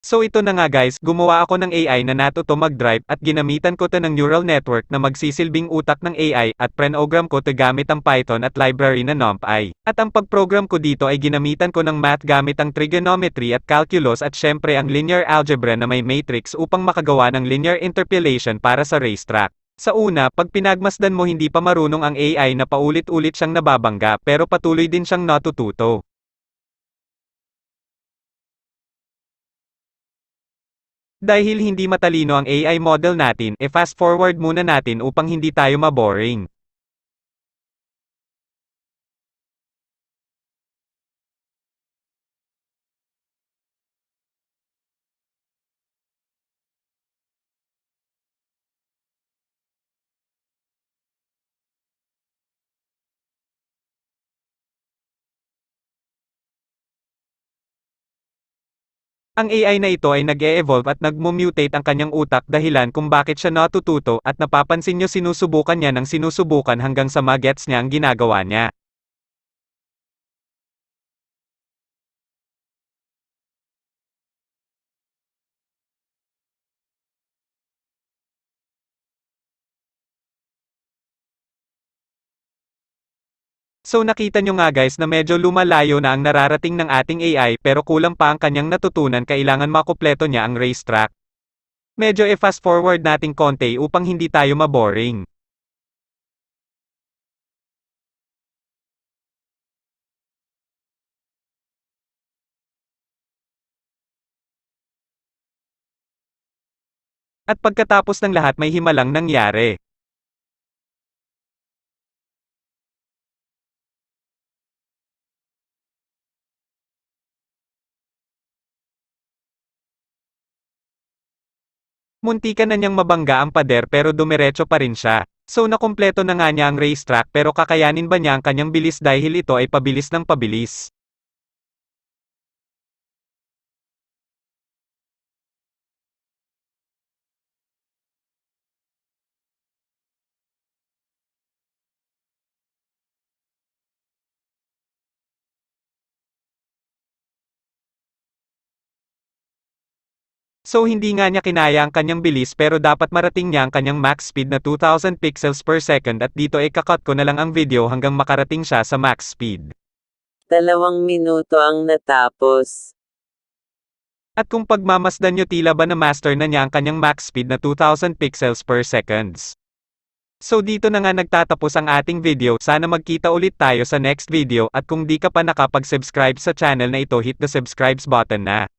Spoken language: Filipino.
So ito na nga guys, gumawa ako ng AI na natuto mag-drive at ginamitan ko to ng neural network na magsisilbing utak ng AI at prenogram ko to gamit ang Python at library na NumPy. At ang pagprogram ko dito ay ginamitan ko ng math gamit ang trigonometry at calculus at syempre ang linear algebra na may matrix upang makagawa ng linear interpolation para sa racetrack. Sa una, pag pinagmasdan mo hindi pa marunong ang AI na paulit-ulit siyang nababangga pero patuloy din siyang natututo. Dahil hindi matalino ang AI model natin, fast forward muna natin upang hindi tayo maboring. Ang AI na ito ay nag-e-evolve at nagmo-mutate ang kanyang utak dahilan kung bakit siya natututo at napapansin nyo sinusubukan niya ng sinusubukan hanggang sa magets niya ang ginagawa niya. So nakita nyo nga guys na medyo lumalayo na ang nararating ng ating AI pero kulang pa ang kanyang natutunan, kailangan makumpleto niya ang racetrack. Medyo fast forward nating konti upang hindi tayo maboring. At pagkatapos ng lahat may himalang nangyari. Muntikan na niyang mabangga ang pader pero dumiretso pa rin siya. So nakumpleto na nga niya ang racetrack pero kakayanin ba niya ang kanyang bilis dahil ito ay pabilis ng pabilis? So hindi nga niya kinaya ang kanyang bilis pero dapat marating niya ang kanyang max speed na 2000 pixels per second at dito ay kakot ko na lang ang video hanggang makarating siya sa max speed. 2 minuto ang natapos. At kung pagmamasdan nyo tila ba na master na niya ang kanyang max speed na 2000 pixels per seconds. So dito na nga nagtatapos ang ating video, sana magkita ulit tayo sa next video at kung di ka pa nakapag-subscribe sa channel na ito hit the subscribe button na.